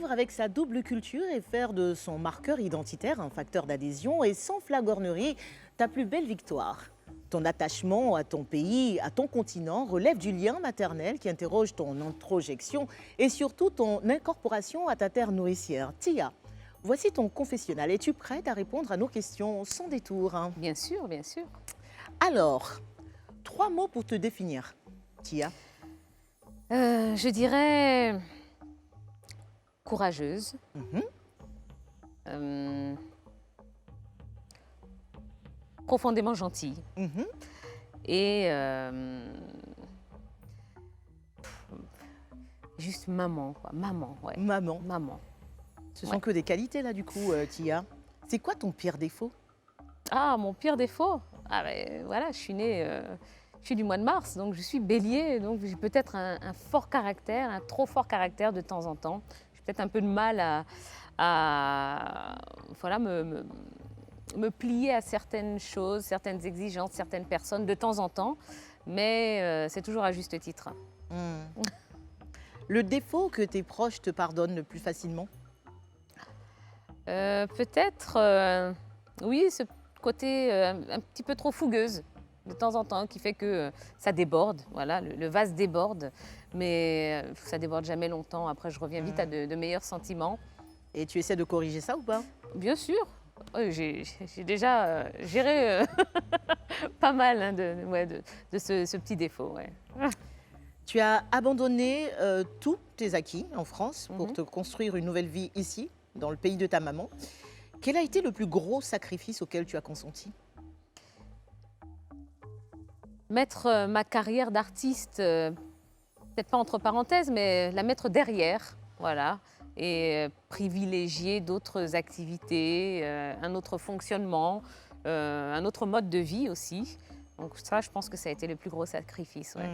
Vivre avec sa double culture et faire de son marqueur identitaire un facteur d'adhésion et sans flagornerie, ta plus belle victoire. Ton attachement à ton pays, à ton continent, relève du lien maternel qui interroge ton introjection et surtout ton incorporation à ta terre nourricière. Tia, voici ton confessionnal. Es-tu prête à répondre à nos questions sans détour, hein? Bien sûr, bien sûr. Alors, 3 mots pour te définir, Tia. Je dirais courageuse, euh, profondément gentille et juste maman, quoi. Maman, ouais. Maman. Maman. Ce sont que des qualités là du coup, Tia. C'est quoi ton pire défaut? Ah, mon pire défaut? Ah ben voilà, je suis née, je suis du mois de mars, donc je suis bélier, donc j'ai peut-être un fort caractère, un trop fort caractère de temps en temps. J'ai peut-être un peu de mal à voilà, me plier à certaines choses, certaines exigences, certaines personnes de temps en temps, mais c'est toujours à juste titre. Le défaut que tes proches te pardonnent le plus facilement? Peut-être, oui, ce côté un petit peu trop fougueuse de temps en temps qui fait que ça déborde, voilà, le vase déborde, mais ça déborde jamais longtemps. Après, je reviens vite à de meilleurs sentiments. Et tu essaies de corriger ça ou pas? Bien sûr, oui, j'ai déjà géré pas mal hein, de ce petit défaut. Ouais. Tu as abandonné tous tes acquis en France pour te construire une nouvelle vie ici, dans le pays de ta maman. Quel a été le plus gros sacrifice auquel tu as consenti? Mettre ma carrière d'artiste, peut-être pas entre parenthèses, mais la mettre derrière, voilà, et privilégier d'autres activités, un autre fonctionnement, un autre mode de vie aussi. Donc ça, je pense que ça a été le plus gros sacrifice. Ouais.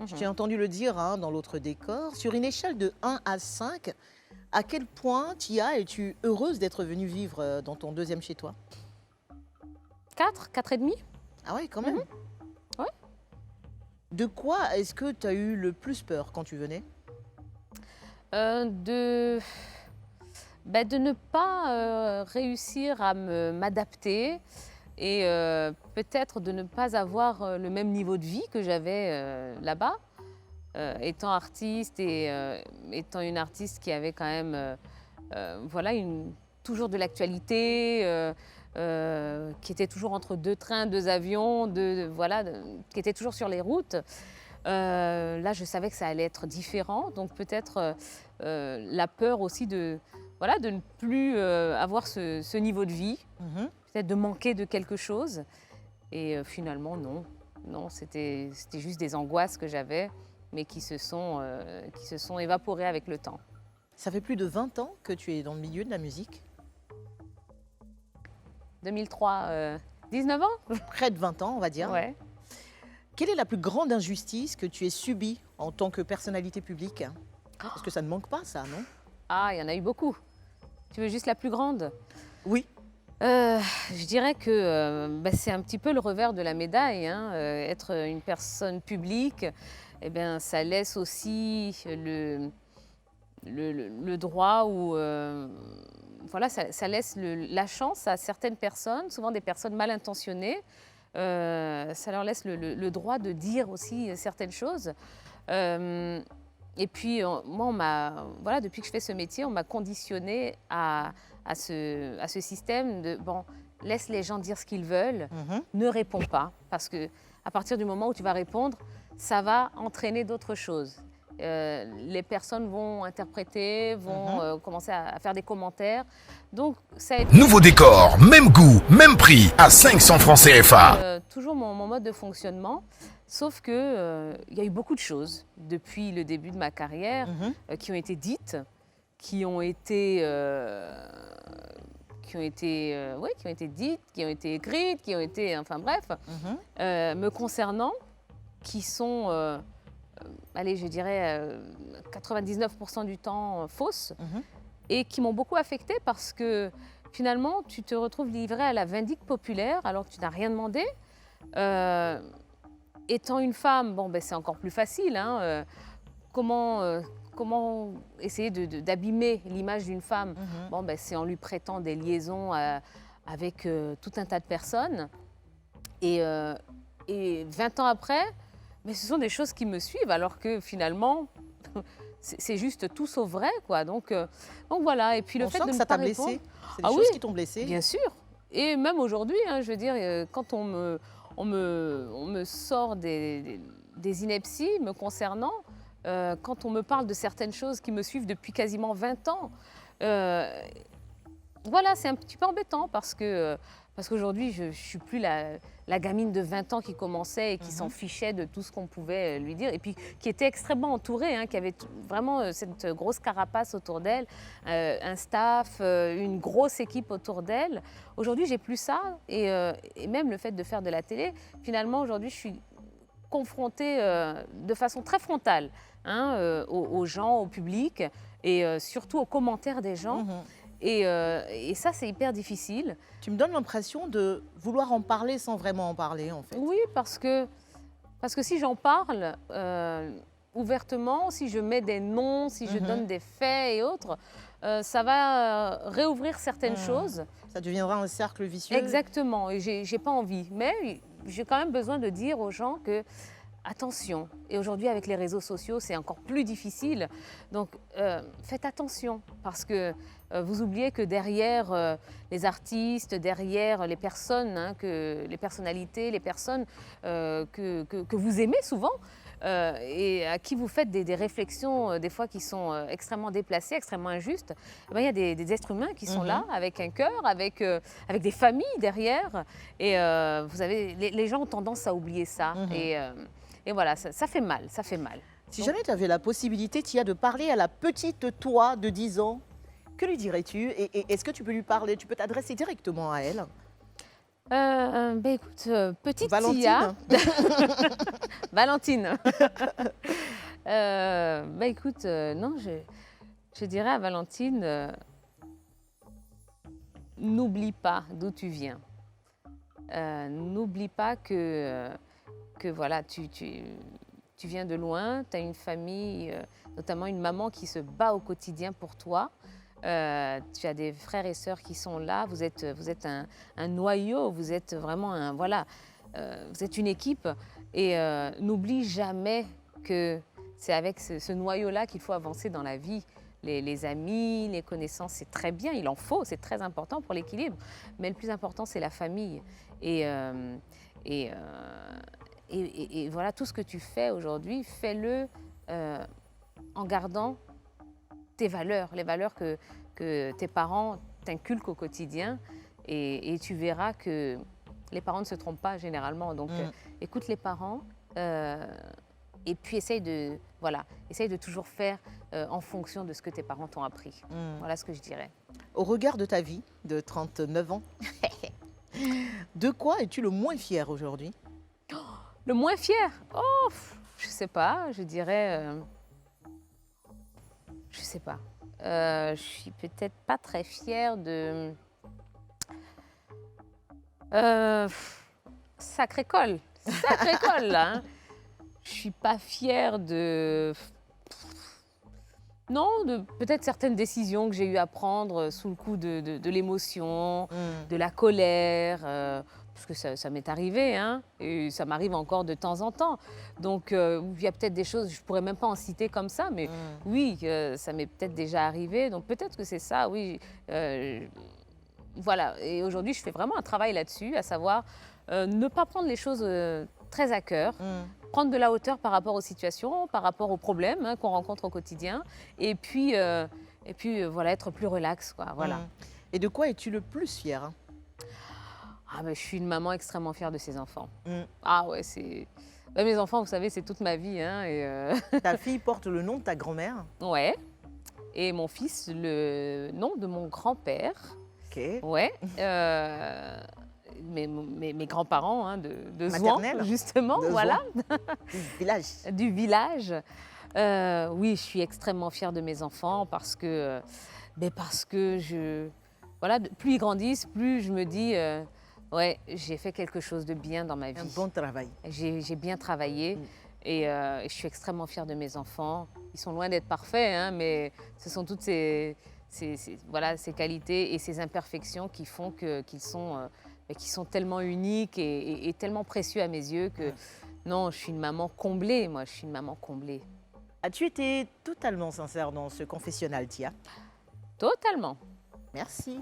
Je t'ai entendu le dire hein, dans l'autre décor. Sur une échelle de 1 à 5, à quel point, Tia, es-tu heureuse d'être venue vivre dans ton deuxième chez toi? 4 et demi. Ah ouais, quand même. Ouais. De quoi est-ce que tu as eu le plus peur quand tu venais? De ne pas réussir à m'adapter et peut-être de ne pas avoir le même niveau de vie que j'avais là-bas. Étant artiste et étant une artiste qui avait quand même voilà, toujours de l'actualité, qui était toujours entre 2 trains, 2 avions, voilà, qui était toujours sur les routes. Là, je savais que ça allait être différent, donc peut-être la peur aussi voilà, de ne plus avoir ce niveau de vie, peut-être de manquer de quelque chose. Et finalement, non, c'était juste des angoisses que j'avais, mais qui se sont évaporées avec le temps. Ça fait plus de 20 ans que tu es dans le milieu de la musique? 2003, 19 ans? Près de 20 ans, on va dire. Ouais. Quelle est la plus grande injustice que tu aies subie en tant que personnalité publique? Parce que ça ne manque pas, ça, non? Ah, il y en a eu beaucoup. Tu veux juste la plus grande? Oui. Je dirais que c'est un petit peu le revers de la médaille. Hein. Être une personne publique, eh bien, ça laisse aussi le droit ou voilà, ça laisse la chance à certaines personnes, souvent des personnes mal intentionnées. Ça leur laisse le droit de dire aussi certaines choses. Et puis, moi, voilà, depuis que je fais ce métier, on m'a conditionné à ce système de, bon, laisse les gens dire ce qu'ils veulent, ne réponds pas, parce qu'à partir du moment où tu vas répondre, ça va entraîner d'autres choses. Les personnes vont interpréter, vont commencer à faire des commentaires. Donc, ça a été, Nouveau décor, même goût, même prix, à 500 francs CFA. toujours mon mode de fonctionnement. Sauf qu'il y a eu beaucoup de choses depuis le début de ma carrière qui ont été dites, qui ont été dites, qui ont été écrites, qui ont été, enfin bref, me concernant, qui sont, allez, je dirais 99% du temps fausses, et qui m'ont beaucoup affectée parce que finalement, tu te retrouves livré à la vindicte populaire alors que tu n'as rien demandé. Étant une femme, bon, ben, c'est encore plus facile. Hein, comment essayer d'abîmer l'image d'une femme? Bon, ben, c'est en lui prêtant des liaisons avec tout un tas de personnes. Et 20 ans après, mais ce sont des choses qui me suivent, alors que finalement, c'est juste tout sauf vrai, quoi. Donc voilà. Et puis le On fait sent de que ne ça pas t'a blessé. répondre. C'est des Ah choses oui, qui t'ont blessé. bien sûr. Et même aujourd'hui, hein, je veux dire, quand on me sort des inepties me concernant, quand on me parle de certaines choses qui me suivent depuis quasiment 20 ans, voilà, c'est un petit peu embêtant parce qu'aujourd'hui, je ne suis plus la gamine de 20 ans qui commençait et qui s'en fichait de tout ce qu'on pouvait lui dire, et puis qui était extrêmement entourée, hein, qui avait vraiment cette grosse carapace autour d'elle, un staff, une grosse équipe autour d'elle. Aujourd'hui, j'ai plus ça, et même le fait de faire de la télé, finalement, aujourd'hui, je suis confrontée de façon très frontale, hein, aux gens, au public, et surtout aux commentaires des gens. Et ça, c'est hyper difficile. Tu me donnes l'impression de vouloir en parler sans vraiment en parler, en fait. Oui, parce que si j'en parle ouvertement, si je mets des noms, si je donne des faits et autres, ça va réouvrir certaines choses. Ça deviendra un cercle vicieux. Exactement, et j'ai pas envie. Mais j'ai quand même besoin de dire aux gens que attention. Et aujourd'hui, avec les réseaux sociaux, c'est encore plus difficile. Donc, faites attention, parce que vous oubliez que derrière les artistes, derrière les personnes, hein, les personnalités, les personnes que vous aimez souvent, et à qui vous faites des réflexions des fois qui sont extrêmement déplacées, extrêmement injustes, eh bien, il y a des êtres humains qui sont là, avec un cœur, avec des familles derrière. Et vous avez, les gens ont tendance à oublier ça. Et voilà, ça fait mal, ça fait mal. Si jamais tu avais la possibilité, Tia, de parler à la petite toi de 10 ans, que lui dirais-tu? Et est-ce que tu peux lui parler? Tu peux t'adresser directement à elle? Ben écoute, petite Valentine. Tia. Valentine. Ben écoute, non, je dirais à Valentine, n'oublie pas d'où tu viens. N'oublie pas que voilà, tu viens de loin, tu as une famille, notamment une maman qui se bat au quotidien pour toi. Tu as des frères et sœurs qui sont là, vous êtes un noyau, vous êtes vraiment vous êtes une équipe. Et n'oublie jamais que c'est avec ce noyau-là qu'il faut avancer dans la vie. Les amis, les connaissances, c'est très bien, il en faut, c'est très important pour l'équilibre. Mais le plus important, c'est la famille. Et voilà, tout ce que tu fais aujourd'hui, fais-le en gardant tes valeurs, les valeurs que tes parents t'inculquent au quotidien. Et tu verras que les parents ne se trompent pas généralement. Donc, écoute les parents et puis essaye de toujours faire en fonction de ce que tes parents t'ont appris. Voilà ce que je dirais. Au regard de ta vie de 39 ans, de quoi es-tu le moins fier aujourd'hui? Le moins fier? Oh, je sais pas, je dirais... je sais pas. Je suis peut-être pas très fière de... sacré col, là. Hein. Je suis pas fière de... Non, de peut-être certaines décisions que j'ai eu à prendre sous le coup de l'émotion, de la colère, parce que ça m'est arrivé, hein, et ça m'arrive encore de temps en temps. Donc, il y a peut-être des choses, je ne pourrais même pas en citer comme ça, mais oui, ça m'est peut-être déjà arrivé. Donc, peut-être que c'est ça, oui. Voilà, et aujourd'hui, je fais vraiment un travail là-dessus, à savoir ne pas prendre les choses très à cœur, prendre de la hauteur par rapport aux situations, par rapport aux problèmes, hein, qu'on rencontre au quotidien, et puis voilà, être plus relax, quoi, voilà. Et de quoi es-tu le plus fière? Ah ben, je suis une maman extrêmement fière de ses enfants. Ah ouais, c'est... Ben, mes enfants, vous savez, c'est toute ma vie. Hein, et Ta fille porte le nom de ta grand-mère? Ouais. Et mon fils, le nom de mon grand-père. Ok. Ouais. Mes grands-parents, hein, de Zouan, Maternelle. justement, De voilà. Du village. Du village. Oui, je suis extrêmement fière de mes enfants parce que voilà, plus ils grandissent, plus je me dis, ouais, j'ai fait quelque chose de bien dans ma vie. Un bon travail. J'ai bien travaillé. Et je suis extrêmement fière de mes enfants. Ils sont loin d'être parfaits, hein, mais ce sont toutes voilà, ces qualités et ces imperfections qui font qu'ils sont tellement uniques et tellement précieux à mes yeux que non, je suis une maman comblée, moi, je suis une maman comblée. As-tu été totalement sincère dans ce confessionnal, Tia? Totalement. Merci.